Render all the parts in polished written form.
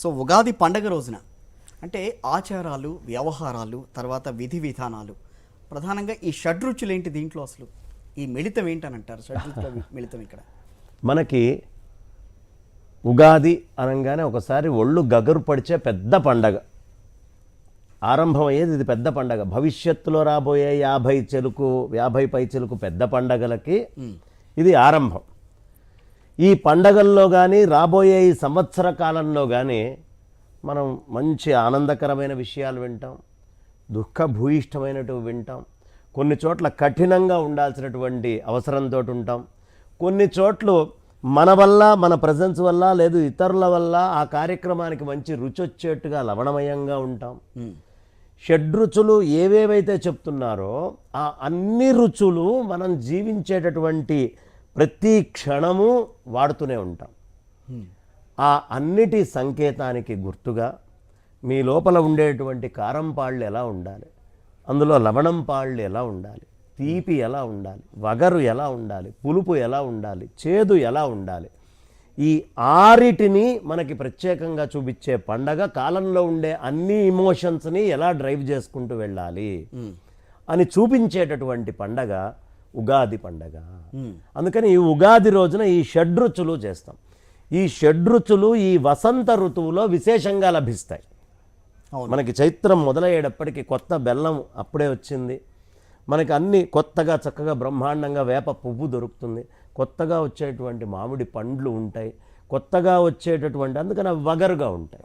So Ugadi పండగ రోజున అంటే ఆచారాలు, వ్యవహారాలు, తర్వాత విధి విధానాలు, ప్రధానంగా ఈ షడ్రుచులు ఏంటి దీంట్లో అసలు ఈ మిళితం ఏంటని అంటారు? షడ్రుచుల మిళితం ఇక్కడ మనకి ఉగాది అనగానే ఒకసారి ఒళ్ళు గగరు పడిచే పెద్ద పండగ ఆరంభమయ్యేది. ఇది పెద్ద పండగ. భవిష్యత్తులో రాబోయే 50 పైచెలకు పెద్ద పండగలకి ఇది ఆరంభం. ఈ పండగల్లో కానీ రాబోయే ఈ సంవత్సర కాలంలో కానీ మనం మంచి ఆనందకరమైన విషయాలు వింటాం, దుఃఖభూయిష్టమైనటివి వింటాం, కొన్ని చోట్ల కఠినంగా ఉండాల్సినటువంటి అవసరంతో ఉంటాం, కొన్ని చోట్ల మన వల్ల మన ప్రజెన్స్ వల్ల లేదు ఇతరుల వల్ల ఆ కార్యక్రమానికి మంచి రుచి వచ్చేట్టుగా లవణమయంగా ఉంటాం. షడ్రుచులు ఏవేవైతే చెప్తున్నారో ఆ అన్ని రుచులు మనం జీవించేటటువంటి ప్రతి క్షణము వాడుతూనే ఉంటాం. ఆ అన్నిటి సంకేతానికి గుర్తుగా మీ లోపల ఉండేటువంటి కారం పాళ్ళు ఎలా ఉండాలి, అందులో లవణం పాళ్ళు ఎలా ఉండాలి, తీపి ఎలా ఉండాలి, వగరు ఎలా ఉండాలి, పులుపు ఎలా ఉండాలి, చేదు ఎలా ఉండాలి, ఈ ఆరిటిని మనకి ప్రత్యేకంగా చూపించే పండగ. కాలంలో ఉండే అన్ని ఇమోషన్స్ని ఎలా డ్రైవ్ చేసుకుంటూ వెళ్ళాలి అని చూపించేటటువంటి పండగ ఉగాది పండగ. అందుకని ఈ ఉగాది రోజున ఈ షడ్రుచులు చేస్తాం. ఈ షడ్రుచులు ఈ వసంత ఋతువులో విశేషంగా లభిస్తాయి. మనకి చైత్రం మొదలయ్యేటప్పటికి కొత్త బెల్లం అప్పుడే వచ్చింది, మనకి అన్ని కొత్తగా చక్కగా బ్రహ్మాండంగా వేప పువ్వు దొరుకుతుంది, కొత్తగా వచ్చేటువంటి మామిడి పండ్లు ఉంటాయి, కొత్తగా వచ్చేటటువంటి అందుకని అవి వగరుగా ఉంటాయి,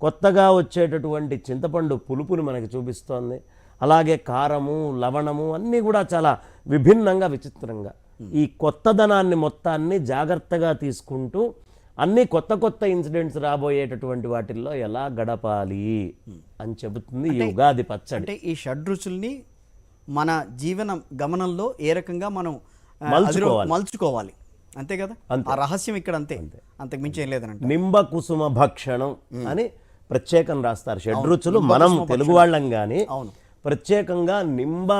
కొత్తగా వచ్చేటటువంటి చింతపండు పులుపుని మనకి చూపిస్తోంది. అలాగే కారము, లవణము అన్నీ కూడా చాలా విభిన్నంగా విచిత్రంగా ఈ కొత్తదనాన్ని మొత్తాన్ని జాగ్రత్తగా తీసుకుంటూ అన్ని కొత్త కొత్త ఇన్సిడెంట్స్ రాబోయేటటువంటి వాటిల్లో ఎలా గడపాలి అని చెబుతుంది ఈ ఉగాది పచ్చడి. అంటే ఈ షడ్రుచుల్ని మన జీవన గమనంలో ఏ రకంగా మనం మలుచుకోవాలి అంతే కదా, ఆ రహస్యం ఇక్కడ అంతే, అంతకు మించి ఏం లేదనంటే. నింబ కుసుమ భక్షణం అని ప్రత్యేకం రాస్తారు షడ్రుచులు. మనం తెలుగు వాళ్ళం కానీ ప్రత్యేకంగా నింబ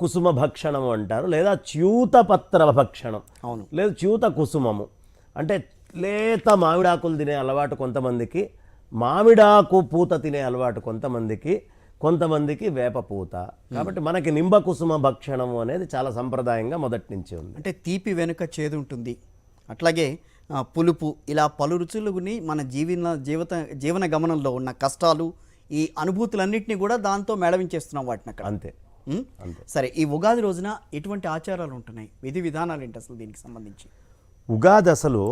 కుసుమ భక్షణము అంటారు, లేదా చ్యూతపత్ర భక్షణం, లేదా చ్యూత కుసుమము అంటే లేత మామిడాకులు తినే అలవాటు కొంతమందికి, మామిడాకు పూత తినే అలవాటు కొంతమందికి వేప పూత. కాబట్టి మనకి నింబ కుసుమ భక్షణము అనేది చాలా సంప్రదాయంగా మొదటి నుంచి ఉంది. అంటే తీపి వెనుక చేదు ఉంటుంది, అట్లాగే పులుపు, ఇలా పలు రుచులని మన జీవన గమనంలో ఉన్న కష్టాలు, ఈ అనుభూతులన్నింటినీ కూడా దాంతో మేళవించేస్తున్నాం వాటిని అక్కడ. అంతే. సరే, ఈ ఉగాది రోజున ఎటువంటి ఆచారాలు ఉంటున్నాయి, విధి విధానాలు ఏంటి అసలు దీనికి సంబంధించి? ఉగాది అసలు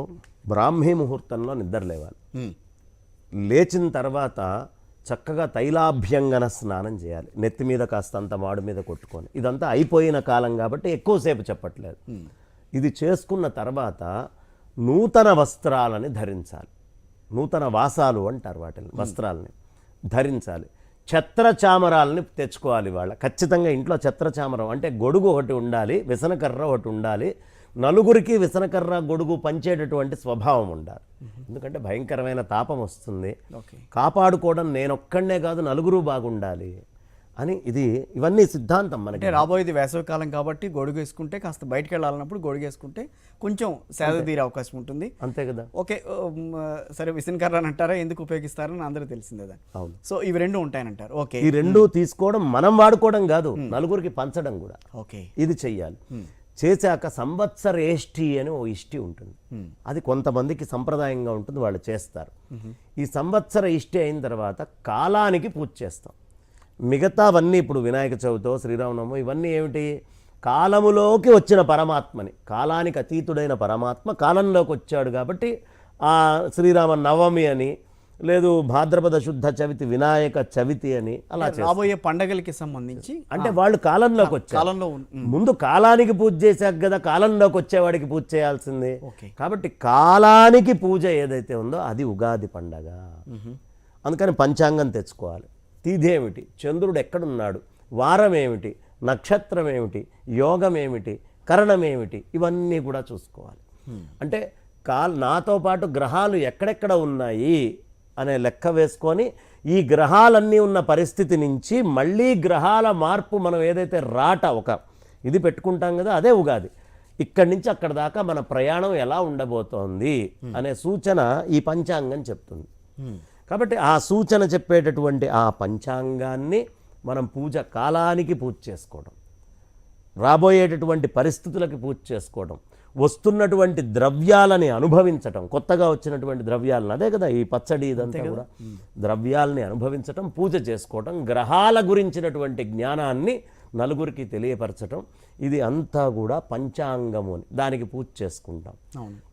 బ్రాహ్మీ ముహూర్తంలో నిద్ర లేవాలి. లేచిన తర్వాత చక్కగా తైలాభ్యంగన స్నానం చేయాలి, నెత్తి మీద కాస్తంత మాడు మీద కొట్టుకొని. ఇదంతా అయిపోయిన కాలం కాబట్టి ఎక్కువసేపు చెప్పట్లేదు. ఇది చేసుకున్న తర్వాత నూతన వస్త్రాలని ధరించాలి. నూతన వాసాలు అంటారు వాటిని, వస్త్రాలని ధరించాలి. ఛత్రచామరాలని తెచ్చుకోవాలి. ఖచ్చితంగా ఇంట్లో ఛత్రచామరం అంటే గొడుగు ఒకటి ఉండాలి, విసనకర్ర ఒకటి ఉండాలి. నలుగురికి విసనకర్ర గొడుగు పంచేటటువంటి స్వభావం ఉండాలి. ఎందుకంటే భయంకరమైన తాపం వస్తుంది, కాపాడుకోవడం నేనొక్కడనే కాదు నలుగురు బాగుండాలి అని ఇవన్నీ సిద్ధాంతం. మనకి రాబోయేది వేసవికాలం కాబట్టి గొడుగు వేసుకుంటే, కాస్త బయటకు వెళ్ళాలన్నప్పుడు గొడుగు వేసుకుంటే కొంచెం సేద తీరే అవకాశం ఉంటుంది. అంతే కదా. ఓకే, సరే, విసనకర్ర అని అంటారా, ఎందుకు ఉపయోగిస్తారని అందరూ తెలిసిందే. అవును. సో ఇవి రెండు ఉంటాయనంటారు. ఓకే, ఈ రెండు తీసుకోవడం మనం వాడుకోవడం కాదు, నలుగురికి పంచడం కూడా. ఓకే, ఇది చెయ్యాలి. చేశాక సంవత్సర ఏష్టి అని ఓ ఇష్టి ఉంటుంది, అది కొంతమందికి సంప్రదాయంగా ఉంటుంది, వాళ్ళు చేస్తారు. ఈ సంవత్సర ఇష్టి అయిన తర్వాత కాలానికి పూజ చేస్తాం. మిగతావన్నీ ఇప్పుడు వినాయక చవితో శ్రీరామనవమి ఇవన్నీ ఏమిటి, కాలములోకి వచ్చిన పరమాత్మని, కాలానికి అతీతుడైన పరమాత్మ కాలంలోకి వచ్చాడు కాబట్టి ఆ శ్రీరామ నవమి అని, లేదు భాద్రపద శుద్ధ చవితి వినాయక చవితి అని, అలా రాబోయే పండగలకి సంబంధించి అంటే వాళ్ళు కాలంలోకి వచ్చారు. ముందు కాలానికి పూజ చేశాక కదా కాలంలోకి వచ్చేవాడికి పూజ చేయాల్సిందే. కాబట్టి కాలానికి పూజ ఏదైతే ఉందో అది ఉగాది పండగ. అందుకని పంచాంగం తెచ్చుకోవాలి. తిథి ఏమిటి, చంద్రుడు ఎక్కడున్నాడు, వారం ఏమిటి, నక్షత్రం ఏమిటి, యోగం ఏమిటి, కరణం ఏమిటి, ఇవన్నీ కూడా చూసుకోవాలి. అంటే నాతో పాటు గ్రహాలు ఎక్కడెక్కడ ఉన్నాయి అనే లెక్క వేసుకొని ఈ గ్రహాలన్నీ ఉన్న పరిస్థితి నుంచి మళ్ళీ గ్రహాల మార్పు మనం ఏదైతే ఒక ఇది పెట్టుకుంటాం కదా, అదే ఉగాది. ఇక్కడి నుంచి అక్కడ దాకా మన ప్రయాణం ఎలా ఉండబోతోంది అనే సూచన ఈ పంచాంగం చెప్తుంది. కాబట్టి ఆ సూచన చెప్పేటటువంటి ఆ పంచాంగాన్ని మనం పూజ కాలానికి పూజ చేసుకోవడం, రాబోయేటటువంటి పరిస్థితులకి పూజ చేసుకోవడం, వస్తున్నటువంటి ద్రవ్యాలని అనుభవించటం, కొత్తగా వచ్చినటువంటి ద్రవ్యాలను, అదే కదా ఈ పచ్చడి ఇదంతా కూడా ద్రవ్యాలని అనుభవించటం, పూజ చేసుకోవటం, గ్రహాల గురించినటువంటి జ్ఞానాన్ని నలుగురికి తెలియపరచటం, ఇది అంతా కూడా పంచాంగము అని దానికి పూజ చేసుకుంటాం.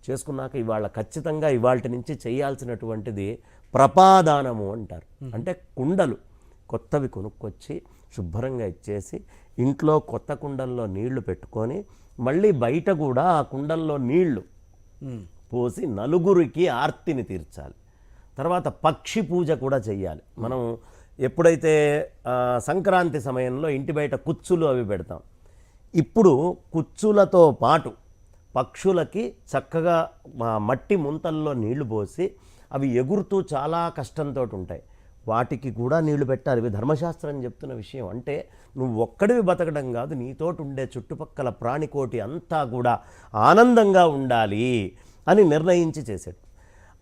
చేసుకున్నాక ఇవాళ ఖచ్చితంగా ఇవాళ నుంచి చేయాల్సినటువంటిది ప్రపాదానము అంటారు. అంటే కుండలు కొత్తవి కొనుక్కొచ్చి శుభ్రంగా ఇచ్చేసి ఇంట్లో కొత్త కుండల్లో నీళ్లు పెట్టుకొని మళ్ళీ బయట కూడా ఆ కుండల్లో నీళ్లు పోసి నలుగురికి ఆర్తిని తీర్చాలి. తర్వాత పక్షి పూజ కూడా చెయ్యాలి. మనం ఎప్పుడైతే సంక్రాంతి సమయంలో ఇంటి బయట కుచ్చులు అవి పెడతాం, ఇప్పుడు కుచ్చులతో పాటు పక్షులకి చక్కగా మట్టి ముంతల్లో నీళ్లు పోసి అవి ఎగురుతూ చాలా కష్టంతో ఉంటాయి, వాటికి కూడా నీళ్లు పెట్టాలి. ఇవి ధర్మశాస్త్రం చెప్తున్న విషయం. అంటే నువ్వు ఒక్కడివి బతకడం కాదు, నీతోటి ఉండే చుట్టుపక్కల ప్రాణికోటి అంతా కూడా ఆనందంగా ఉండాలి అని నిర్ణయించి చేశాడు.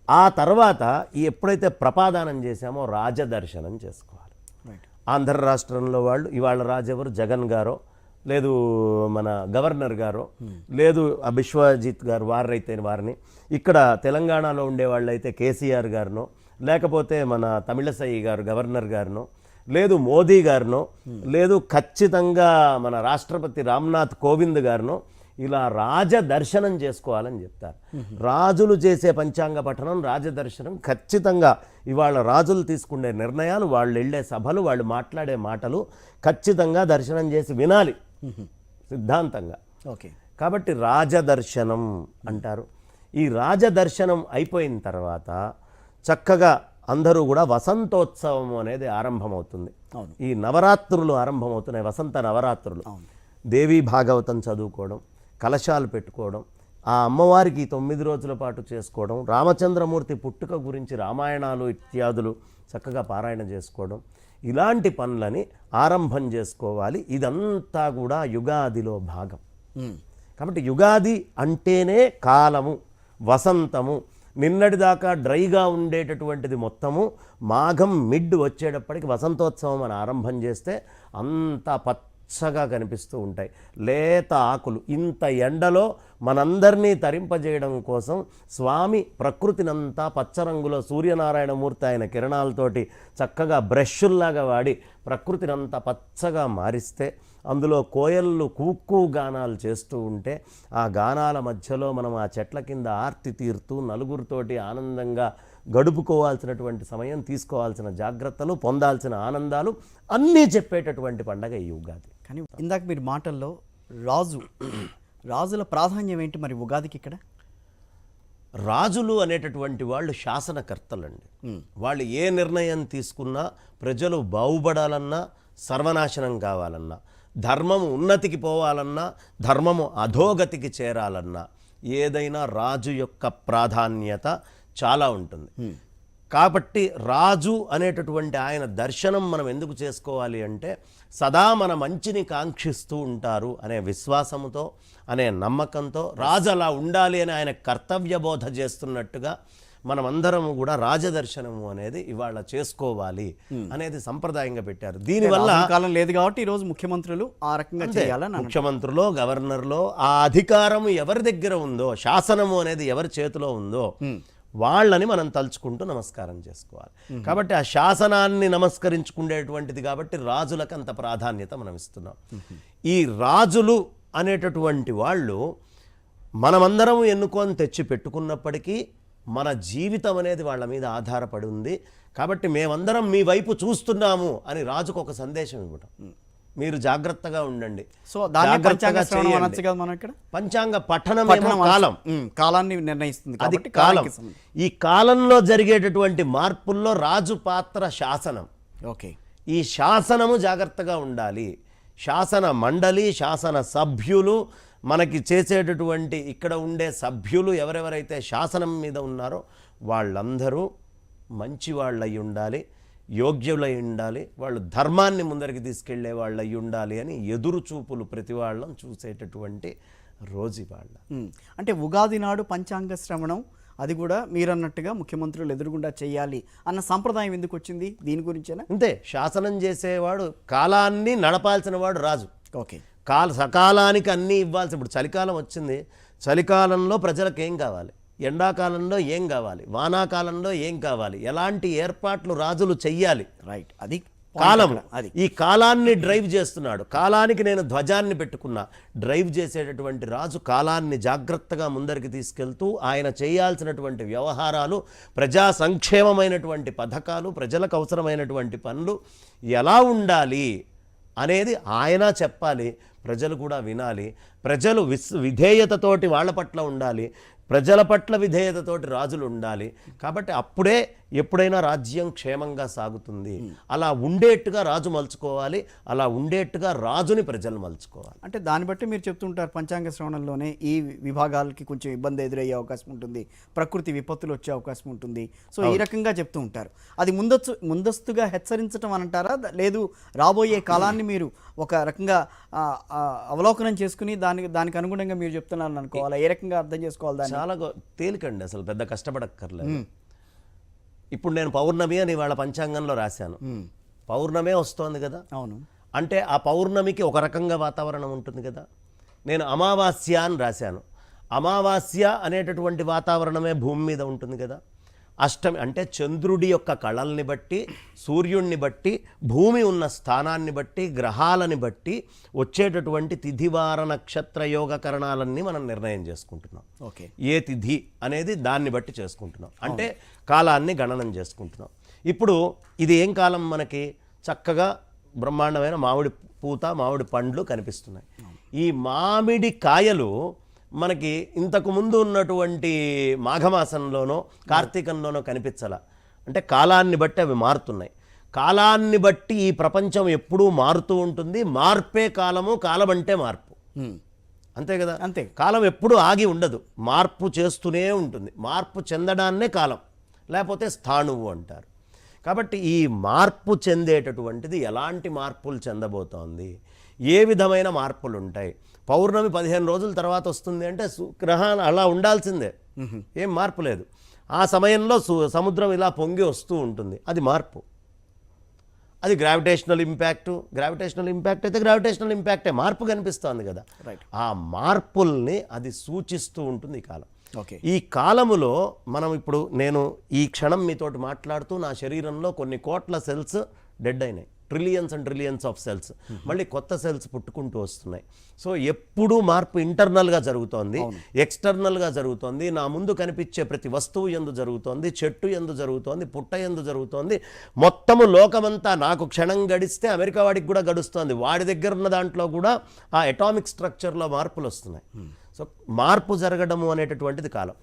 ఆ తర్వాత ఎప్పుడైతే ప్రపాదానం చేశామో రాజదర్శనం చేసుకోవాలి. ఆంధ్ర రాష్ట్రంలో వాళ్ళు ఇవాళ రాజెవరు, జగన్ గారో లేదు మన గవర్నర్ గారో లేదు బిశ్వజిత్ గారు, వారైతే వారిని, ఇక్కడ తెలంగాణలో ఉండే వాళ్ళైతే కేసీఆర్ గారినో లేకపోతే మన తమిళసై గారు గవర్నర్ గారినో లేదు మోదీ గారినో లేదు ఖచ్చితంగా మన రాష్ట్రపతి రామ్నాథ్ కోవింద్ గారినో ఇలా రాజదర్శనం చేసుకోవాలని చెప్తారు. రాజులు చేసే పంచాంగ పఠనం, రాజదర్శనం ఖచ్చితంగా ఇవాళ రాజులు తీసుకునే నిర్ణయాలు, వాళ్ళు వెళ్ళే సభలు, వాళ్ళు మాట్లాడే మాటలు ఖచ్చితంగా దర్శనం చేసి వినాలి సిద్ధాంతంగా. ఓకే, కాబట్టి రాజదర్శనం అంటారు. ఈ రాజదర్శనం అయిపోయిన తర్వాత చక్కగా అందరూ కూడా వసంతోత్సవం అనేది ఆరంభమవుతుంది. ఈ నవరాత్రులు ఆరంభమవుతున్నాయి, వసంత నవరాత్రులు. దేవీ భాగవతం చదువుకోవడం, కలశాలు పెట్టుకోవడం, ఆ అమ్మవారికి 9 రోజుల పాటు చేసుకోవడం, రామచంద్రమూర్తి పుట్టుక గురించి రామాయణాలు ఇత్యాదులు చక్కగా పారాయణ చేసుకోవడం, ఇలాంటి పనులని ఆరంభం చేసుకోవాలి. ఇదంతా కూడా యుగాదిలో భాగం. కాబట్టి యుగాది అంటేనే కాలము, వసంతము. నిన్నటిదాకా డ్రైగా ఉండేటటువంటిది మొత్తము మాఘం మిడ్ వచ్చేటప్పటికి వసంతోత్సవం అని ఆరంభం చేస్తే అంతా పచ్చగా కనిపిస్తూ ఉంటాయి లేత ఆకులు. ఇంత ఎండలో మనందరినీ తరింపజేయడం కోసం స్వామి ప్రకృతినంతా పచ్చరంగులో సూర్యనారాయణమూర్తి ఆయన కిరణాలతోటి చక్కగా బ్రష్ల్లాగా వాడి ప్రకృతినంతా పచ్చగా మారిస్తే, అందులో కోయళ్ళు కూక్కు గానాలు చేస్తూ ఉంటే ఆ గానాల మధ్యలో మనం ఆ చెట్ల కింద ఆర్తి తీరుతూ నలుగురితోటి ఆనందంగా గడుపుకోవాల్సినటువంటి సమయం, తీసుకోవాల్సిన జాగ్రత్తలు, పొందాల్సిన ఆనందాలు అన్నీ చెప్పేటటువంటి పండగ ఈ ఉగాది. కానీ ఇందాక మీరు మాటల్లో రాజుల ప్రాధాన్యం ఏంటి మరి ఉగాదికి ఇక్కడ? రాజులు అనేటటువంటి వాళ్ళు శాసనకర్తలండి. వాళ్ళు ఏ నిర్ణయం తీసుకున్నా ప్రజలు బాగుపడాలన్నా, సర్వనాశనం కావాలన్నా, ధర్మము ఉన్నతికి పోవాలన్నా, ధర్మము అధోగతికి చేరాలన్నా ఏదైనా రాజు యొక్క ప్రాధాన్యత చాలా ఉంటుంది. కాబట్టి రాజు అనేటటువంటి ఆయన దర్శనం మనం ఎందుకు చేసుకోవాలి అంటే, సదా మన మంచిని కాంక్షిస్తూ ఉంటారు అనే విశ్వాసంతో, అనే నమ్మకంతో రాజు అలా ఉండాలి అని ఆయన కర్తవ్యబోధ చేస్తున్నట్టుగా మనమందరము కూడా రాజదర్శనము అనేది ఇవాళ చేసుకోవాలి అనేది సంప్రదాయంగా పెట్టారు. దీనివల్ల కాలం లేదు కాబట్టి ఈరోజు ముఖ్యమంత్రులు ఆ రకంగా చేయాలని, ముఖ్యమంత్రులు, గవర్నర్లో ఆ అధికారం ఎవరి దగ్గర ఉందో, శాసనము అనేది ఎవరి చేతిలో ఉందో వాళ్ళని మనం తలుచుకుంటూ నమస్కారం చేసుకోవాలి. కాబట్టి ఆ శాసనాన్ని నమస్కరించుకునేటువంటిది కాబట్టి రాజులకు అంత ప్రాధాన్యత మనం ఇస్తున్నాం. ఈ రాజులు అనేటటువంటి వాళ్ళు మనమందరం ఎన్నుకొని తెచ్చి పెట్టుకున్నప్పటికీ మన జీవితం అనేది వాళ్ళ మీద ఆధారపడి ఉంది. కాబట్టి మేమందరం మీ వైపు చూస్తున్నాము అని రాజుకు ఒక సందేశం ఇవ్వటం, మీరు జాగ్రత్తగా ఉండండి. సో పంచాంగ పఠనం కాలాన్ని నిర్ణయిస్తుంది, అది కాలం. ఈ కాలంలో జరిగేటటువంటి మార్పుల్లో రాజు పాత్ర శాసనం. ఓకే, ఈ శాసనము జాగ్రత్తగా ఉండాలి. శాసన మండలి, శాసన సభ్యులు, మనకి చేసేటటువంటి ఇక్కడ ఉండే సభ్యులు ఎవరెవరైతే శాసనం మీద ఉన్నారో వాళ్ళందరూ మంచి వాళ్ళు అయి ఉండాలి, యోగ్యులై ఉండాలి, వాళ్ళు ధర్మాన్ని ముందరికి తీసుకెళ్లే వాళ్ళు అయి ఉండాలి అని ఎదురు చూపులు ప్రతి వాళ్ళం చూసేటటువంటి రోజు ఇవాళ. అంటే ఉగాది నాడు పంచాంగ శ్రవణం అది కూడా మీరన్నట్టుగా ముఖ్యమంత్రులు ఎదురుగుండా చేయాలి అన్న సంప్రదాయం ఎందుకు వచ్చింది? దీని గురించేనా? అంతే, శాసనం చేసేవాడు, కాలాన్ని నడపాల్సిన వాడు రాజు. ఓకే, సకాలానికి అన్నీ ఇవ్వాల్సి. ఇప్పుడు చలికాలం వచ్చింది, చలికాలంలో ప్రజలకు ఏం కావాలి, ఎండాకాలంలో ఏం కావాలి, వానాకాలంలో ఏం కావాలి, ఎలాంటి ఏర్పాట్లు రాజులు చెయ్యాలి. రైట్, అది కాలం. అది ఈ కాలాన్ని డ్రైవ్ చేస్తున్నాడు. కాలానికి నేను ధ్వజాన్ని పెట్టుకున్నా. డ్రైవ్ చేసేటటువంటి రాజు కాలాన్ని జాగ్రత్తగా ముందరికి తీసుకెళ్తూ ఆయన చేయాల్సినటువంటి వ్యవహారాలు, ప్రజా సంక్షేమమైనటువంటి పథకాలు, ప్రజలకు అవసరమైనటువంటి పనులు ఎలా ఉండాలి అనేది ఆయన చెప్పాలి. ప్రజలు కూడా వినాలి. ప్రజలు విధేయతతోటి వాళ్ళ పట్ల ఉండాలి. ప్రజల పట్ల విధేయతతోటి రాజులు ఉండాలి. కాబట్టి అప్పుడే ఎప్పుడైనా రాజ్యం క్షేమంగా సాగుతుంది. అలా ఉండేట్టుగా రాజు మలుచుకోవాలి, అలా ఉండేట్టుగా రాజుని ప్రజలు మలుచుకోవాలి. అంటే దాన్ని బట్టి మీరు చెప్తుంటారు పంచాంగ శ్రవణంలోనే ఈ విభాగాలకి కొంచెం ఇబ్బంది ఎదురయ్యే అవకాశం ఉంటుంది, ప్రకృతి విపత్తులు వచ్చే అవకాశం ఉంటుంది. సో ఈ రకంగా చెప్తూ ఉంటారు. అది ముందస్తుగా హెచ్చరించడం అని అంటారా, లేదు రాబోయే కాలాన్ని మీరు ఒక రకంగా అవలోకనం చేసుకుని దానికి అనుగుణంగా మీరు చెప్తున్నారని అనుకోవాలా? ఏ రకంగా అర్థం చేసుకోవాలి దాన్ని? చాలా తేలికండి, అసలు పెద్ద కష్టపడక్కర్లేదు. ఇప్పుడు నేను పౌర్ణమి అని వాళ్ళ పంచాంగంలో రాశాను. పౌర్ణమే వస్తోంది కదా. అవును. అంటే ఆ పౌర్ణమికి ఒక రకంగా వాతావరణం ఉంటుంది కదా. నేను అమావాస్య అని రాశాను. అమావాస్య అనేటటువంటి వాతావరణమే భూమి మీద ఉంటుంది కదా. అష్టమి అంటే చంద్రుడి యొక్క కళల్ని బట్టి, సూర్యుడిని బట్టి, భూమి ఉన్న స్థానాన్ని బట్టి, గ్రహాలని బట్టి వచ్చేటటువంటి తిథివార నక్షత్ర యోగకరణాలన్నీ మనం నిర్ణయం చేసుకుంటున్నాం. ఓకే, ఏ తిథి అనేది దాన్ని బట్టి చేసుకుంటున్నాం. అంటే కాలాన్ని గణనం చేసుకుంటున్నాం. ఇప్పుడు ఇది ఏం కాలం మనకి? చక్కగా బ్రహ్మాండమైన మామిడి పూత, మామిడి పండ్లు కనిపిస్తున్నాయి. ఈ మామిడి కాయలు మనకి ఇంతకు ముందు ఉన్నటువంటి మాఘమాసంలోనో కార్తీకంలోనో కనిపించాల. అంటే కాలాన్ని బట్టి అవి మారుతున్నాయి. కాలాన్ని బట్టి ఈ ప్రపంచం ఎప్పుడూ మారుతూ ఉంటుంది. మార్పే కాలము, కాలం అంటే మార్పు. అంతే కదా. అంతే, కాలం ఎప్పుడూ ఆగి ఉండదు, మార్పు చేస్తూనే ఉంటుంది. మార్పు చెందడాన్నే కాలం, లేకపోతే స్థాణువు అంటారు. కాబట్టి ఈ మార్పు చెందేటటువంటిది ఎలాంటి మార్పులు చెందబోతోంది, ఏ విధమైన మార్పులు ఉంటాయి. పౌర్ణమి 15 రోజుల తర్వాత వస్తుంది అంటే గ్రహం అలా ఉండాల్సిందే, ఏం మార్పు లేదు. ఆ సమయంలో సముద్రం ఇలా పొంగి వస్తూ ఉంటుంది, అది మార్పు. అది గ్రావిటేషనల్ ఇంపాక్ట్ అయితే గ్రావిటేషనల్ ఇంపాక్టే, మార్పు కనిపిస్తోంది కదా. ఆ మార్పుల్ని అది సూచిస్తూ ఉంటుంది ఈ కాలం. ఈ కాలములో మనం ఇప్పుడు నేను ఈ క్షణం మీతోటి మాట్లాడుతూ నా శరీరంలో కొన్ని కోట్ల సెల్స్ డెడ్ అయినాయి, trillions and trillions of cells. మళ్ళీ కొత్త సెల్స్ పుట్టుకుంటూ వస్తున్నాయి. సో ఎప్పుడూ మార్పు ఇంటర్నల్గా జరుగుతోంది, ఎక్స్టర్నల్గా జరుగుతోంది. నా ముందు కనిపించే ప్రతి వస్తువు యందు జరుగుతోంది, చెట్టు యందు జరుగుతోంది, పుట్ట యందు జరుగుతోంది. మొత్తము లోకమంతా నాకు క్షణం గడిస్తే అమెరికా వాడికి కూడా గడుస్తోంది. వాడి దగ్గర ఉన్న దాంట్లో కూడా ఆ అటామిక్ స్ట్రక్చర్లో మార్పులు వస్తున్నాయి. సో మార్పు జరగడము అనేటటువంటిది కాలం.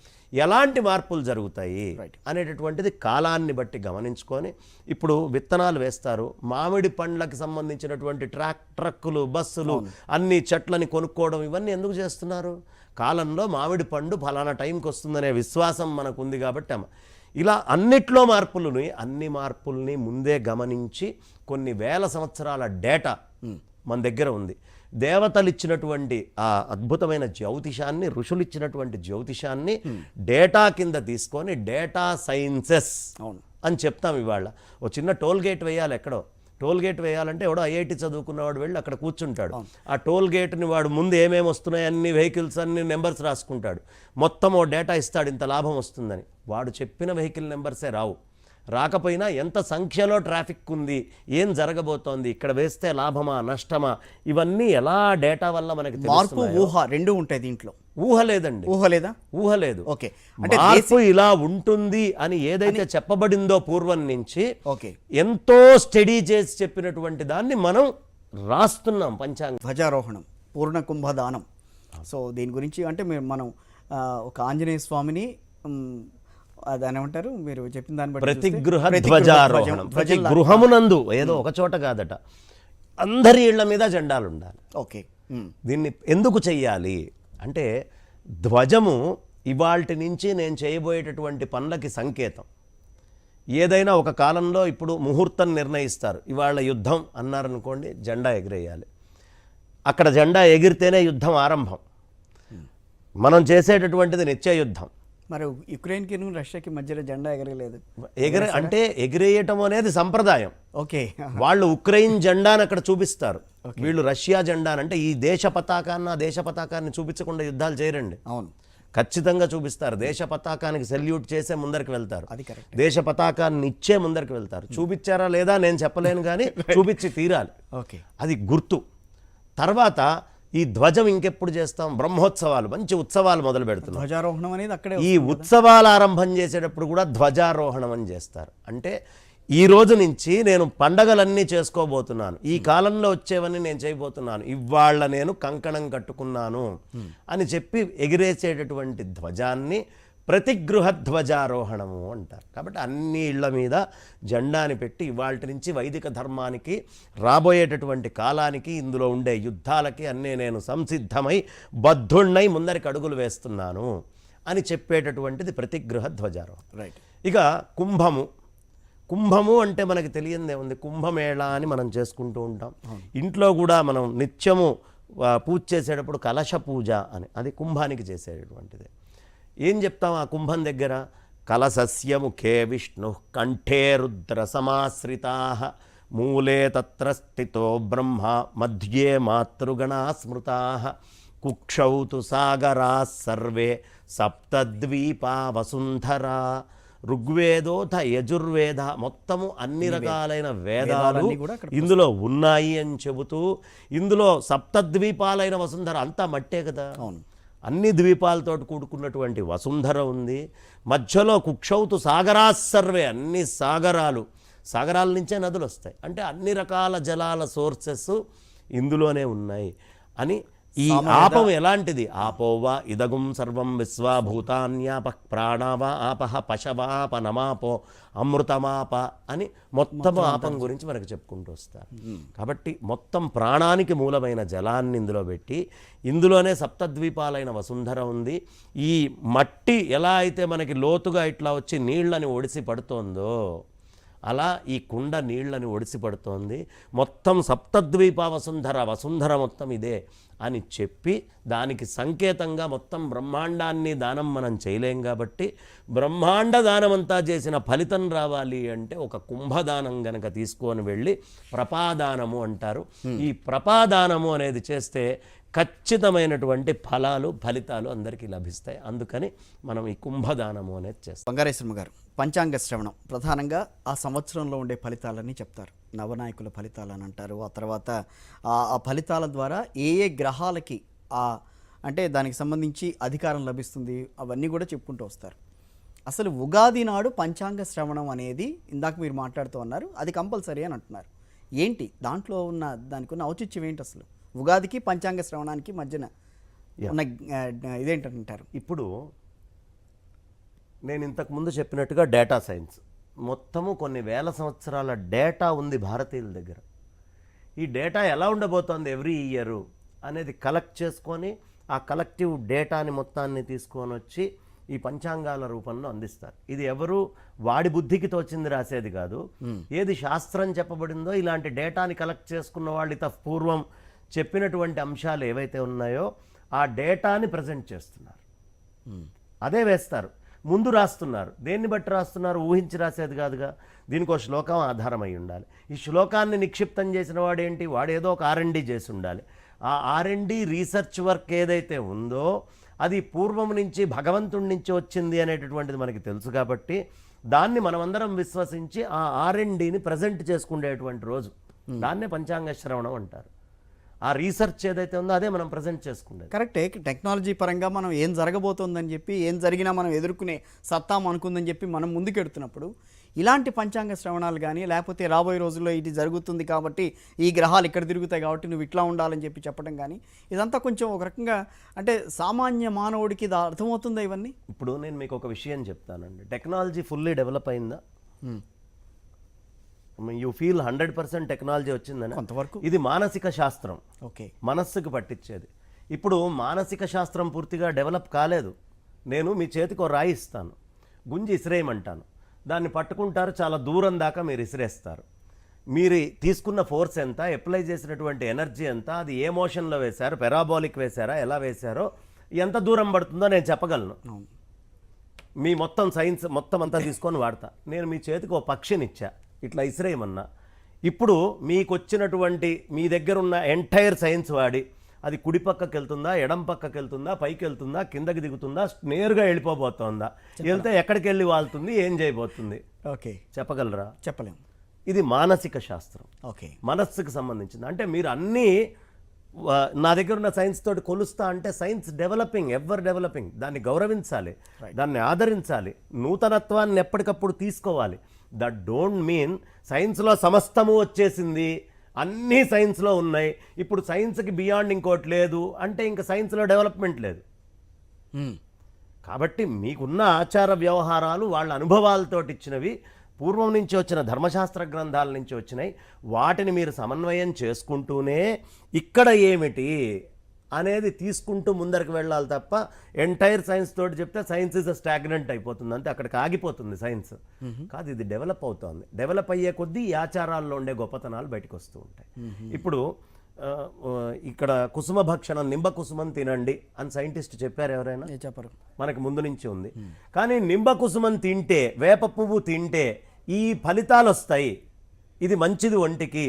ఎలాంటి మార్పులు జరుగుతాయి అనేటటువంటిది కాలాన్ని బట్టి గమనించుకొని ఇప్పుడు విత్తనాలు వేస్తారు. మామిడి పండ్లకి సంబంధించినటువంటి ట్రక్కులు, బస్సులు, అన్ని చెట్లని కొనుక్కోవడం, ఇవన్నీ ఎందుకు చేస్తున్నారు? కాలంలో మామిడి పండు ఫలానా టైంకి వస్తుందనే విశ్వాసం మనకు ఉంది కాబట్టి. ఇలా అన్నిట్లో అన్ని మార్పుల్ని ముందే గమనించి కొన్ని వేల సంవత్సరాల డేటా మన దగ్గర ఉంది. దేవతలు ఇచ్చినటువంటి ఆ అద్భుతమైన జ్యోతిషాన్ని, ఋషులు ఇచ్చినటువంటి జ్యోతిషాన్ని డేటా కింద తీసుకొని డేటా సైన్సెస్ అని చెప్తాం. ఇవాళ ఓ చిన్న టోల్ గేట్ వేయాలి, ఎక్కడో టోల్ గేట్ వేయాలంటే ఎవడో ఐఐటి చదువుకున్నవాడు వెళ్ళి అక్కడ కూర్చుంటాడు. ఆ టోల్ గేట్ని వాడు ముందు ఏమేమి వస్తున్నాయి అన్ని వెహికల్స్ అన్ని నెంబర్స్ రాసుకుంటాడు. మొత్తం ఓ డేటా ఇస్తాడు, ఇంత లాభం వస్తుందని. వాడు చెప్పిన వెహికల్ నెంబర్సే రావు. రాకపోయినా ఎంత సంఖ్యలో ట్రాఫిక్ ఉంది, ఏం జరగబోతోంది, ఇక్కడ వేస్తే లాభమా నష్టమా, ఇవన్నీ ఎలా డేటా వల్ల మనకి మార్పు, ఊహ రెండు ఉంటాయి దీంట్లో. ఊహ లేదండి, ఊహ లేదు. ఓకే, అంటే మార్పు ఇలా ఉంటుంది అని ఏదైతే చెప్పబడిందో పూర్వం నుంచి ఎంతో స్టడీ చేసి చెప్పినటువంటి దాన్ని మనం రాస్తున్నాం. పంచాంగం, ధ్వజారోహణం, పూర్ణ కుంభదానం. సో దీని గురించి అంటే మనం ఒక ఆంజనేయ స్వామిని దాని ఏమంటారు మీరు చెప్పిన దాన్ని బట్టి ప్రతిగృహ ధ్వజారోహణం. ప్రతి గృహమునందు ఏదో ఒక చోట కాదట, అందరి ఇళ్ల మీద జెండాలు ఉండాలి. ఓకే, దీన్ని ఎందుకు చెయ్యాలి అంటే ధ్వజము ఇవాల్టి నుంచి నేను చేయబోయేటటువంటి పనులకి సంకేతం. ఏదైనా ఒక కాలంలో ఇప్పుడు ముహూర్తం నిర్ణయిస్తారు. ఇవాళ యుద్ధం అన్నారనుకోండి, జెండా ఎగిరేయాలి. అక్కడ జెండా ఎగిరితేనే యుద్ధం ఆరంభం. మనం చేసేటటువంటిది నిత్య యుద్ధం. మరి యుక్రెయిన్కి రష్యాకి మధ్యలో జెండా ఎగరలేదు. అంటే ఎగిరేయటం అనేది సంప్రదాయం. ఓకే, వాళ్ళు ఉక్రెయిన్ జెండాను అక్కడ చూపిస్తారు, వీళ్ళు రష్యా జెండాను. అంటే ఈ దేశ పతాకాన్ని ఆ దేశ పతాకాన్ని చూపించకుండా యుద్ధాలు చేయరండి. అవును, ఖచ్చితంగా చూపిస్తారు. దేశ పతాకానికి సెల్యూట్ చేసే ముందరికి వెళ్తారు, అది కరెక్ట్. దేశ పతాకాన్ని ఇచ్చే ముందరికి వెళ్తారు. చూపించారా లేదా నేను చెప్పలేను, కానీ చూపించి తీరాలి. ఓకే, అది గుర్తు. తర్వాత ఈ ధ్వజం ఇంకెప్పుడు చేస్తాం? బ్రహ్మోత్సవాలు, మంచి ఉత్సవాలు మొదలు పెడుతున్నాం. ధ్వజారోహణం అనేది అక్కడే. ఈ ఉత్సవాల ఆరంభం చేసేటప్పుడు కూడా ధ్వజారోహణం అని చేస్తారు. అంటే ఈ రోజు నుంచి నేను పండగలన్నీ చేసుకోబోతున్నాను, ఈ కాలంలో వచ్చేవన్నీ నేను చేయబోతున్నాను, ఇవాళ నేను కంకణం కట్టుకున్నాను అని చెప్పి ఎగిరేసేటటువంటి ధ్వజాన్ని ప్రతిగృహ ధ్వజారోహణము అంటారు. కాబట్టి అన్ని ఇళ్ల మీద జెండాని పెట్టి ఇవాళ నుంచి వైదిక ధర్మానికి, రాబోయేటటువంటి కాలానికి, ఇందులో ఉండే యుద్ధాలకి అన్నీ నేను సంసిద్ధమై బద్ధుణ్ణై ముందరికి అడుగులు వేస్తున్నాను అని చెప్పేటటువంటిది ప్రతిగృహ ధ్వజారోహణం. రైట్. ఇక కుంభము అంటే మనకి తెలియందే ఉంది. కుంభమేళ అని మనం చేసుకుంటూ ఉంటాం. ఇంట్లో కూడా మనం నిత్యము పూజ చేసేటప్పుడు కలశ పూజ అని, అది కుంభానికి చేసేటటువంటిది. ఏం చెప్తాం ఆ కుంభం దగ్గర? కలశస్య ముఖే విష్ణు కంఠే రుద్ర సమాశ్రితా మూలే తత్ర స్థితో బ్రహ్మ మధ్యే మాతృగణా స్మృతా కుక్షౌ తు సాగరా సర్వే సప్తద్వీపా వసుంధరా. ఋగ్వేదోథ యజుర్వేద, మొత్తము అన్ని రకాలైన వేదాలు ఇందులో ఉన్నాయి అని చెబుతూ, ఇందులో సప్తద్వీపాలైన వసుంధర అంతా మట్టే కదా, అన్ని ద్వీపాలతో కూడుకున్నటువంటి వసుంధర ఉంది. మధ్యలో కుక్షౌతు సాగరా సర్వే, అన్ని సాగరాల నుంచే నదులు వస్తాయి. అంటే అన్ని రకాల జలాల సోర్సెస్ ఇందులోనే ఉన్నాయి అని. ఈ ఆపం ఎలాంటిది? ఆపోవా ఇదగుం సర్వం విశ్వాభూతాన్యాప ప్రాణావా ఆపహ పశవాప నమాపో అమృతమాప అని మొత్తం ఆపం గురించి మనకు చెప్పుకుంటూ వస్తారు. కాబట్టి మొత్తం ప్రాణానికి మూలమైన జలాన్ని ఇందులో పెట్టి, ఇందులోనే సప్తద్వీపాలైన వసుంధర ఉంది. ఈ మట్టి ఎలా అయితే మనకి లోతుగా ఇట్లా వచ్చి నీళ్ళని ఒడిసి పడుతోందో, అలా ఈ కుండ నీళ్ళని ఒడిసి పడుతోంది. మొత్తం సప్తద్వీప వసుంధర మొత్తం ఇదే అని చెప్పి, దానికి సంకేతంగా మొత్తం బ్రహ్మాండాన్ని దానం మనం చేయలేం కాబట్టి, బ్రహ్మాండ దానం అంతా చేసిన ఫలితం రావాలి అంటే ఒక కుంభదానం గనక తీసుకొని వెళ్ళి ప్రపాదానము అంటారు. ఈ ప్రపాదానము అనేది చేస్తే ఖచ్చితమైనటువంటి ఫలితాలు అందరికీ లభిస్తాయి. అందుకని మనం ఈ కుంభదానము అనేది చేస్తాం. బంగారేశ్వరమ్మ గారు, పంచాంగ శ్రవణం ప్రధానంగా ఆ సంవత్సరంలో ఉండే ఫలితాలని చెప్తారు, నవనాయకుల ఫలితాలు అని అంటారు. ఆ తర్వాత ఆ ఫలితాల ద్వారా ఏ ఏ గ్రహాలకి అంటే దానికి సంబంధించి అధికారం లభిస్తుంది, అవన్నీ కూడా చెప్పుకుంటూ వస్తారు. అసలు ఉగాది నాడు పంచాంగ శ్రవణం అనేది ఇందాక మీరు మాట్లాడుతూ ఉన్నారు, అది కంపల్సరీ అని అంటున్నారు. ఏంటి దాంట్లో ఉన్న దానికి ఉన్న ఔచిత్యం ఏంటి? అసలు ఉగాదికి పంచాంగ శ్రవణానికి మధ్యన ఉన్న ఇదేంటంటారు? ఇప్పుడు నేను ఇంతకుముందు చెప్పినట్టుగా డేటా సైన్స్ మొత్తము కొన్ని వేల సంవత్సరాల డేటా ఉంది భారతీయుల దగ్గర. ఈ డేటా ఎలా ఉండబోతోంది ఎవ్రీ ఇయర్ అనేది కలెక్ట్ చేసుకొని, ఆ కలెక్టివ్ డేటాని మొత్తాన్ని తీసుకొని వచ్చి ఈ పంచాంగాల రూపంలో అందిస్తారు. ఇది ఎవరు వాడి బుద్ధికి తోచింది రాసేది కాదు. ఏది శాస్త్రం చెప్పబడిందో ఇలాంటి డేటాని కలెక్ట్ చేసుకున్న వాళ్ళు పూర్వం చెప్పినటువంటి అంశాలు ఏవైతే ఉన్నాయో ఆ డేటాని ప్రజెంట్ చేస్తున్నారు, అదే వేస్తారు. ముందు రాస్తున్నారు, దేన్ని బట్టి రాస్తున్నారు? ఊహించి రాసేది కాదుగా. దీనికి ఒక శ్లోకం ఆధారమై ఉండాలి. ఈ శ్లోకాన్ని నిక్షిప్తం చేసిన వాడేంటి? వాడు ఏదో ఒక R&D చేసి ఉండాలి. ఆ R&D రీసెర్చ్ వర్క్ ఏదైతే ఉందో అది పూర్వం నుంచి భగవంతుడి నుంచి వచ్చింది అనేటటువంటిది మనకి తెలుసు. కాబట్టి దాన్ని మనమందరం విశ్వసించి ఆ R&Dని ప్రజెంట్ చేసుకునేటువంటి రోజు, దాన్నే పంచాంగ శ్రవణం అంటారు. ఆ రీసెర్చ్ ఏదైతే ఉందో అదే మనం ప్రజెంట్ చేసుకునేది. కరెక్టే. టెక్నాలజీ పరంగా మనం ఏం జరగబోతోందని చెప్పి, ఏం జరిగినా మనం ఎదుర్కొనే సత్తాం అనుకుందని చెప్పి మనం ముందుకెడుతున్నప్పుడు ఇలాంటి పంచాంగ శ్రవణాలు కానీ, లేకపోతే రాబోయే రోజుల్లో ఇది జరుగుతుంది కాబట్టి ఈ గ్రహాలు ఇక్కడ తిరుగుతాయి కాబట్టి నువ్వు ఇట్లా ఉండాలని చెప్పి చెప్పడం కానీ, ఇదంతా కొంచెం ఒక రకంగా అంటే సామాన్య మానవుడికి ఇది అర్థమవుతుందా ఇవన్నీ? ఇప్పుడు నేను మీకు ఒక విషయం చెప్తానండి. టెక్నాలజీ ఫుల్లీ డెవలప్ అయిందా? యూ ఫీల్ 100% టెక్నాలజీ వచ్చిందని? కొంతవరకు. ఇది మానసిక శాస్త్రం, ఓకే, మనస్సుకు పట్టించేది. ఇప్పుడు మానసిక శాస్త్రం పూర్తిగా డెవలప్ కాలేదు. నేను మీ చేతికి రాయి ఇస్తాను, గుంజి ఇసిరేయమంటాను, దాన్ని పట్టుకుంటారు, చాలా దూరం దాకా మీరు ఇసిరేస్తారు. మీరు తీసుకున్న ఫోర్స్ ఎంత, అప్లై చేసినటువంటి ఎనర్జీ ఎంత, అది ఏ మోషన్లో వేశారు, పెరాబోలిక్ వేశారా, ఎలా వేశారో ఎంత దూరం పడుతుందో నేను చెప్పగలను. అవును. మీ మొత్తం సైన్స్ మొత్తం అంతా తీసుకొని వాడతా. నేను మీ చేతికి ఒక పక్షినిచ్చా, ఇట్లా ఇసిరేయమన్నా. ఇప్పుడు మీకు వచ్చినటువంటి మీ దగ్గర ఉన్న ఎంటైర్ సైన్స్ వాడి అది కుడి పక్కకి వెళ్తుందా, ఎడం పక్కకి వెళ్తుందా, పైకి వెళ్తుందా, కిందకి దిగుతుందా, నేరుగా వెళ్ళిపోబోతోందా, వెళ్తే ఎక్కడికి వెళ్ళి వాళ్తుంది, ఏం చేయబోతుంది ఓకే, చెప్పగలరా? చెప్పలేము. ఇది మానసిక శాస్త్రం, ఓకే, మనస్సుకు సంబంధించింది. అంటే మీరు అన్నీ నా దగ్గర ఉన్న సైన్స్ తోటి కొలుస్తా అంటే సైన్స్ డెవలపింగ్, ఎవర్ డెవలపింగ్. దాన్ని గౌరవించాలి, దాన్ని ఆదరించాలి, నూతనత్వాన్ని ఎప్పటికప్పుడు తీసుకోవాలి. దట్ డోంట్ మీన్ సైన్స్లో సమస్తము వచ్చేసింది, అన్నీ సైన్స్లో ఉన్నాయి, ఇప్పుడు సైన్స్కి బియాండ్ ఇంకోటి లేదు అంటే ఇంకా సైన్స్లో డెవలప్మెంట్ లేదు. కాబట్టి మీకున్న ఆచార వ్యవహారాలు వాళ్ళ అనుభవాలతోటి ఇచ్చినవి, పూర్వం నుంచి వచ్చిన ధర్మశాస్త్ర గ్రంథాల నుంచి వచ్చినాయి. వాటిని మీరు సమన్వయం చేసుకుంటూనే ఇక్కడ ఏమిటి అనేది తీసుకుంటూ ముందరికి వెళ్ళాలి తప్ప ఎంటైర్ సైన్స్ తోటి చెప్తే సైన్స్ ఇస్ స్టాగ్నెంట్ అయిపోతుంది, అంతే, అక్కడికి ఆగిపోతుంది సైన్స్. కాదు, ఇది డెవలప్ అవుతోంది. డెవలప్ అయ్యే కొద్దీ ఈ ఆచారాల్లో ఉండే గొప్పతనాలు బయటకు వస్తూ ఉంటాయి. ఇప్పుడు ఇక్కడ కుసుమ భక్షణం, నింబ కుసుమం తినండి అని సైంటిస్ట్ చెప్పారు ఎవరైనా? చెప్పరు, మనకి ముందు నుంచి ఉంది. కానీ నింబ కుసుమం తింటే, వేప పువ్వు తింటే ఈ ఫలితాలు వస్తాయి, ఇది మంచిది ఒంటికి,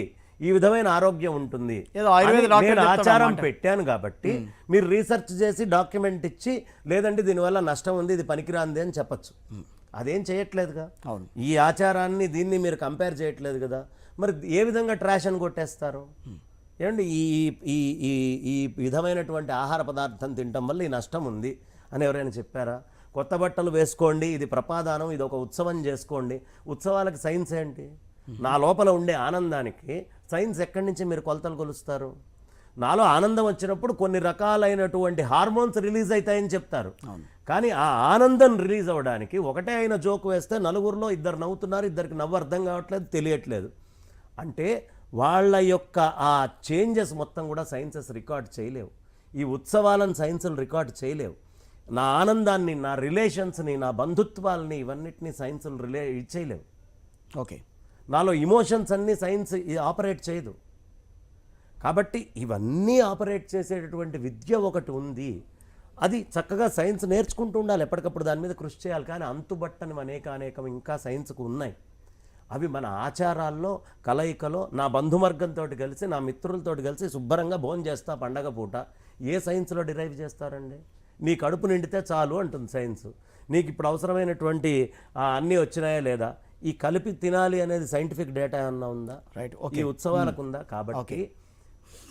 ఈ విధమైన ఆరోగ్యం ఉంటుంది, నేను ఆచారం పెట్టాను కాబట్టి మీరు రీసెర్చ్ చేసి డాక్యుమెంట్ ఇచ్చి లేదంటే దీనివల్ల నష్టం ఉంది, ఇది పనికిరాంది అని చెప్పచ్చు. అదేం చేయట్లేదుగా. ఈ ఆచారాన్ని దీన్ని మీరు కంపేర్ చేయట్లేదు కదా, మరి ఏ విధంగా ట్రాష్ అని కొట్టేస్తారు? ఏమండి, ఈ ఈ ఈ ఈ విధమైనటువంటి ఆహార పదార్థం తినటం వల్ల ఈ నష్టం ఉంది అని ఎవరైనా చెప్పారా? కొత్త బట్టలు వేసుకోండి, ఇది ప్రపాదానం, ఇది ఒక ఉత్సవం చేసుకోండి. ఉత్సవాలకు సైన్స్ ఏంటి? నా లోపల ఉండే ఆనందానికి సైన్స్ ఎక్కడి నుంచి మీరు కొలతలు కొలుస్తారు? నాలో ఆనందం వచ్చినప్పుడు కొన్ని రకాలైనటువంటి హార్మోన్స్ రిలీజ్ అవుతాయని చెప్తారు. కానీ ఆ ఆనందం రిలీజ్ అవ్వడానికి ఒకటే అయిన జోక్ వేస్తే నలుగురిలో ఇద్దరు నవ్వుతున్నారు, ఇద్దరికి నవ్వు అర్థం కావట్లేదు, తెలియట్లేదు. అంటే వాళ్ళ యొక్క ఆ చేంజెస్ మొత్తం కూడా సైన్సెస్ రికార్డ్ చేయలేవు. ఈ ఉత్సవాలను సైన్సులు రికార్డ్ చేయలేవు. నా ఆనందాన్ని, నా రిలేషన్స్ని, నా బంధుత్వాలని, ఇవన్నిటినీ సైన్సులు చేయలేవు. ఓకే, నాలో ఇమోషన్స్ అన్నీ సైన్స్ ఆపరేట్ చేయదు. కాబట్టి ఇవన్నీ ఆపరేట్ చేసేటటువంటి విద్య ఒకటి ఉంది, అది చక్కగా సైన్స్ నేర్చుకుంటూ ఉండాలి, ఎప్పటికప్పుడు దాని మీద కృషి చేయాలి. కానీ అంతుబట్టని అనేకం ఇంకా సైన్స్కు ఉన్నాయి. అవి మన ఆచారాల్లో కలయికలో నా బంధువర్గంతో కలిసి, నా మిత్రులతో కలిసి శుభ్రంగా భోజనం చేస్తా పండగ పూట. ఏ సైన్స్లో డిరైవ్ చేస్తారండి? నీ కడుపు నిండితే చాలు అంటుంది సైన్స్. నీకు ఇప్పుడు అవసరమైనటువంటి అన్నీ వచ్చినాయా లేదా? ఈ కలిపి తినాలి అనేది సైంటిఫిక్ డేటా ఏమన్నా ఉందా? రైట్, ఈ ఉత్సవాలకు ఉందా? కాబట్టి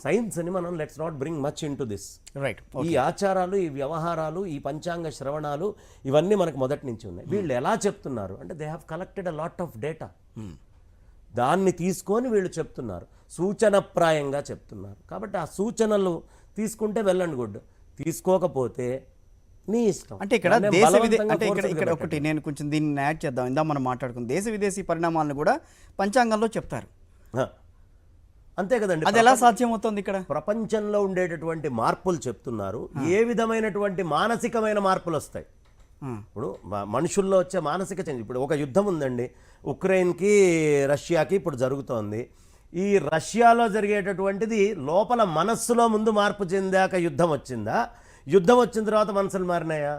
సైన్స్ని మనం let's not bring much in to this. Right, ఈ ఆచారాలు, ఈ వ్యవహారాలు, ఈ పంచాంగ శ్రవణాలు ఇవన్నీ మనకు మొదటి నుంచి ఉన్నాయి. వీళ్ళు ఎలా చెప్తున్నారు అంటే they have collected a lot of data. దాన్ని తీసుకొని వీళ్ళు చెప్తున్నారు, సూచనప్రాయంగా చెప్తున్నారు. కాబట్టి ఆ సూచనలు తీసుకుంటే వెళ్ళండి గుడ్, తీసుకోకపోతే నీ ఇష్టం. అంటే ఇక్కడ ఇక్కడ ఒకటి నేను కొంచెం దీన్ని యాడ్ చేద్దాం. ఇందా మనం మాట్లాడుకున్నాం, దేశ విదేశీ పరిణామాలను కూడా పంచాంగంలో చెప్తారు. అంతే కదండి. అది ఎలా సాధ్యమవుతుంది? ఇక్కడ ప్రపంచంలో ఉండేటటువంటి మార్పులు చెప్తున్నారు, ఏ విధమైనటువంటి మానసికమైన మార్పులు వస్తాయి. ఇప్పుడు మనుషుల్లో వచ్చే మానసిక చేంజ్. ఇప్పుడు ఒక యుద్ధం ఉందండి, ఉక్రెయిన్కి రష్యాకి ఇప్పుడు జరుగుతోంది. ఈ రష్యాలో జరిగేటటువంటిది లోపల మనస్సులో ముందు మార్పు చెందాక యుద్ధం వచ్చిందా, యుద్ధం వచ్చిన తర్వాత మనసులు మారినాయా?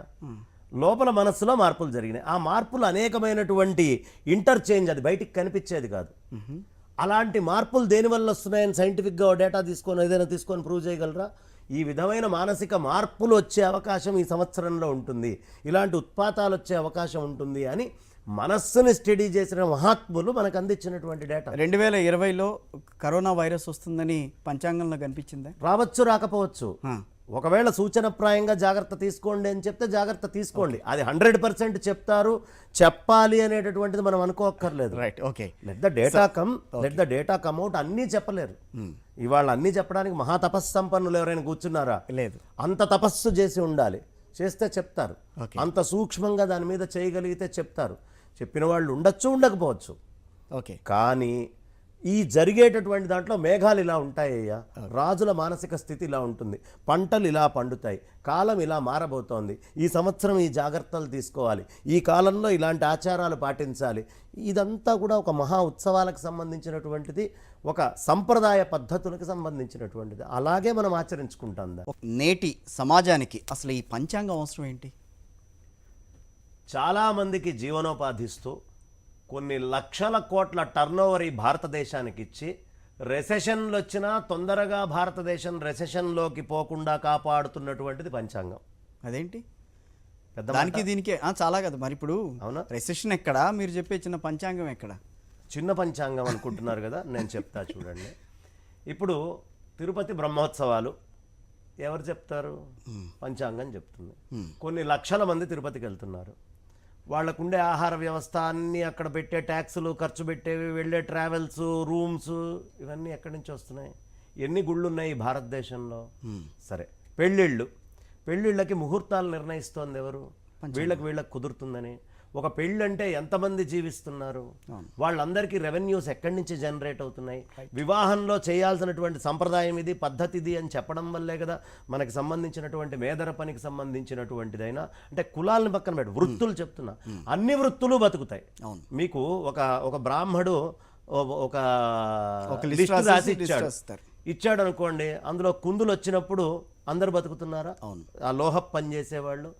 లోపల మనస్సులో మార్పులు జరిగినాయి. ఆ మార్పులు అనేకమైనటువంటి ఇంటర్చేంజ్, అది బయటికి కనిపించేది కాదు. అలాంటి మార్పులు దేనివల్ల వస్తున్నాయని సైంటిఫిక్గా డేటా తీసుకొని ఏదైనా తీసుకొని ప్రూవ్ చేయగలరా? ఈ విధమైన మానసిక మార్పులు వచ్చే అవకాశం ఈ సంవత్సరంలో ఉంటుంది, ఇలాంటి ఉత్పాతాలు వచ్చే అవకాశం ఉంటుంది అని మనస్సుని స్టడీ చేసిన మహాత్ములు మనకు అందించినటువంటి డేటా. 2020లో కరోనా వైరస్ వస్తుందని పంచాంగంలో కనిపించిందా? రావచ్చు, రాకపోవచ్చు. ఒకవేళ సూచనప్రాయంగా జాగ్రత్త తీసుకోండి అని చెప్తే జాగ్రత్త తీసుకోండి. అది 100% చెప్తారు, చెప్పాలి అనేటటువంటిది మనం అనుకోక్కర్లేదు. Right, okay. Let the data come out. అన్నీ చెప్పలేరు. ఇవాళ అన్నీ చెప్పడానికి మహా తపస్సంపన్నులు ఎవరైనా కూర్చున్నారా? లేదు. అంత తపస్సు చేసి ఉండాలి, చేస్తే చెప్తారు. అంత సూక్ష్మంగా దాని మీద చేయగలిగితే చెప్తారు. చెప్పిన వాళ్ళు ఉండొచ్చు, ఉండకపోవచ్చు. ఓకే. కానీ ఈ జరిగేటటువంటి దాంట్లో మేఘాలు ఇలా ఉంటాయ్యా, రాజుల మానసిక స్థితి ఇలా ఉంటుంది, పంటలు ఇలా పండుతాయి, కాలం ఇలా మారబోతోంది, ఈ సంవత్సరం ఈ జాగ్రత్తలు తీసుకోవాలి, ఈ కాలంలో ఇలాంటి ఆచారాలు పాటించాలి. ఇదంతా కూడా ఒక మహా ఉత్సవాలకు సంబంధించినటువంటిది, ఒక సంప్రదాయ పద్ధతులకు సంబంధించినటువంటిది. అలాగే మనం ఆచరించుకుంటాం దాన్ని. నేటి సమాజానికి అసలు ఈ పంచాంగం అవసరం ఏంటి? చాలామందికి జీవనోపాధిస్తూ కొన్ని లక్షల కోట్ల టర్నోవర్ ఈ భారతదేశానికి ఇచ్చి రెసెషన్లు వచ్చినా తొందరగా భారతదేశం రెసెషన్లోకి పోకుండా కాపాడుతున్నటువంటిది పంచాంగం. అదేంటి పెద్ద దానికి దీనికి చాలా కదా మరి. ఇప్పుడు అవునా? రెసెషన్ ఎక్కడా, మీరు చెప్పే చిన్న పంచాంగం ఎక్కడా? చిన్న పంచాంగం అనుకుంటున్నారు కదా, నేను చెప్తా చూడండి. ఇప్పుడు తిరుపతి బ్రహ్మోత్సవాలు ఎవరు చెప్తారు? పంచాంగం చెప్తుంది. కొన్ని లక్షల మంది తిరుపతికి వెళ్తున్నారు. వాళ్ళకుండే ఆహార వ్యవస్థ అన్నీ, అక్కడ పెట్టే ట్యాక్సులు, ఖర్చు పెట్టేవి, వెళ్ళే ట్రావెల్స్, రూమ్స్, ఇవన్నీ ఎక్కడి నుంచి వస్తున్నాయి? ఎన్ని గుళ్ళు ఉన్నాయి ఈ భారతదేశంలో? సరే, పెళ్ళిళ్ళకి ముహూర్తాలు నిర్ణయిస్తోంది ఎవరు? వీళ్ళకి కుదురుతుందని. ఒక పెళ్ళి అంటే ఎంతమంది జీవిస్తున్నారు? వాళ్ళందరికీ రెవెన్యూస్ ఎక్కడి నుంచి జనరేట్ అవుతున్నాయి? వివాహంలో చేయాల్సినటువంటి సంప్రదాయం ఇది, పద్ధతి ఇది అని చెప్పడం వల్లే కదా మనకి సంబంధించినటువంటి మేదర పనికి సంబంధించినటువంటిదైనా, అంటే కులాలను పక్కన పెట్టి వృత్తులు చెప్తున్నా, అన్ని వృత్తులు బతుకుతాయి. మీకు ఒక బ్రాహ్మడు ఒక లిస్ట్ రాసి ఇచ్చాడు అనుకోండి, అందులో కుందులు వచ్చినప్పుడు అందరు బతుకుతున్నారా? ఆ లోహ పని చేసేవాళ్ళు,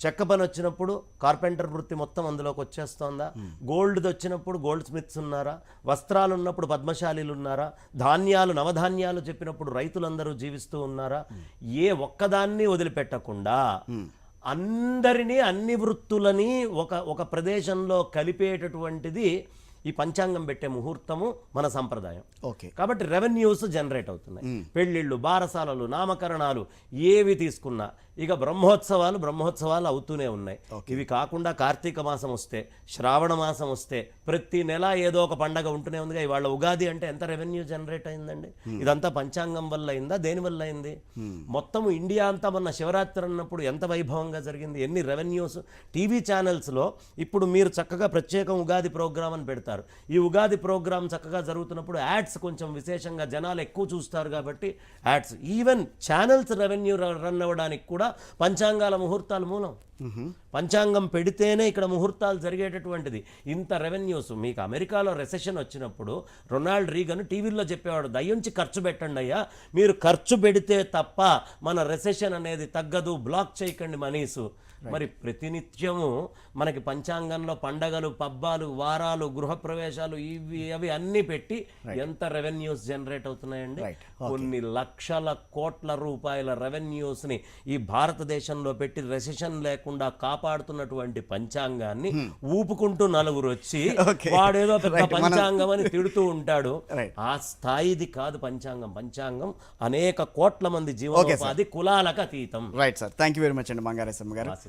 చెక్క పని వచ్చినప్పుడు కార్పెంటర్ వృత్తి మొత్తం అందులోకి వచ్చేస్తోందా? గోల్డ్ది వచ్చినప్పుడు గోల్డ్ స్మిత్స్ ఉన్నారా? వస్త్రాలు ఉన్నప్పుడు పద్మశాలీలు ఉన్నారా? ధాన్యాలు, నవధాన్యాలు చెప్పినప్పుడు రైతులందరూ జీవిస్తూ ఉన్నారా? ఏ ఒక్కదాన్ని వదిలిపెట్టకుండా అందరినీ, అన్ని వృత్తులని ఒక ప్రదేశంలో కలిపేటటువంటిది ఈ పంచాంగం పెట్టే ముహూర్తము, మన సంప్రదాయం. ఓకే, కాబట్టి రెవెన్యూస్ జనరేట్ అవుతున్నాయి. పెళ్ళిళ్ళు, బారసాలలు, నామకరణాలు ఏవి తీసుకున్నా, ఇక బ్రహ్మోత్సవాలు అవుతూనే ఉన్నాయి. ఇవి కాకుండా కార్తీక మాసం వస్తే, శ్రావణ మాసం వస్తే, ప్రతి నెల ఏదో ఒక పండగ ఉంటూనే ఉందిగా. ఇవాళ ఉగాది అంటే ఎంత రెవెన్యూ జనరేట్ అయిందండి? ఇదంతా పంచాంగం వల్ల అయిందా? దేని వల్ల అయింది? మొత్తం ఇండియా అంతా మొన్న శివరాత్రి అన్నప్పుడు ఎంత వైభవంగా జరిగింది, ఎన్ని రెవెన్యూస్. టీవీ ఛానల్స్లో ఇప్పుడు మీరు చక్కగా ప్రత్యేకం ఉగాది ప్రోగ్రామ్ అని పెడతారు. ఈ ఉగాది ప్రోగ్రామ్ చక్కగా జరుగుతున్నప్పుడు యాడ్స్ కొంచెం విశేషంగా జనాలు ఎక్కువ చూస్తారు కాబట్టి ads. Even channels revenue run అవ్వడానికి కూడా పంచాంగాల ముహూర్తాలు మూలం. పంచాంగం పెడితేనే ఇక్కడ ముహూర్తాలు జరిగేటటువంటిది. ఇంత రెవెన్యూస్. మీకు అమెరికాలో రెసెషన్ వచ్చినప్పుడు రొనాల్డ్ రీగన్ టీవీల్లో చెప్పేవాడు, దయ్యుంచి ఖర్చు పెట్టండి అయ్యా, మీరు ఖర్చు పెడితే తప్ప మన రెసెషన్ అనేది తగ్గదు, బ్లాక్ చేయకండి మనీసు. మరి ప్రతినిత్యము మనకి పంచాంగంలో పండగలు, పబ్బాలు, వారాలు, గృహప్రవేశాలు, ఇవి అవి అన్నీ పెట్టి ఎంత రెవెన్యూస్ జనరేట్ అవుతున్నాయండి? కొన్ని లక్షల కోట్ల రూపాయల రెవెన్యూస్ ని ఈ భారతదేశంలో పెట్టి రెసెషన్ లేకుండా కాపాడుతున్నటువంటి పంచాంగాన్ని ఊపుకుంటూ నలుగురు వచ్చి వాడేదో పెద్ద పంచాంగం అని తిడుతూ ఉంటాడు. ఆ స్థాయిది కాదు పంచాంగం. పంచాంగం అనేక కోట్ల మంది జీవనోపాధి, కులాలకు అతీతం. Right sir, thank you very much అండి బంగారేశ్వర గారు.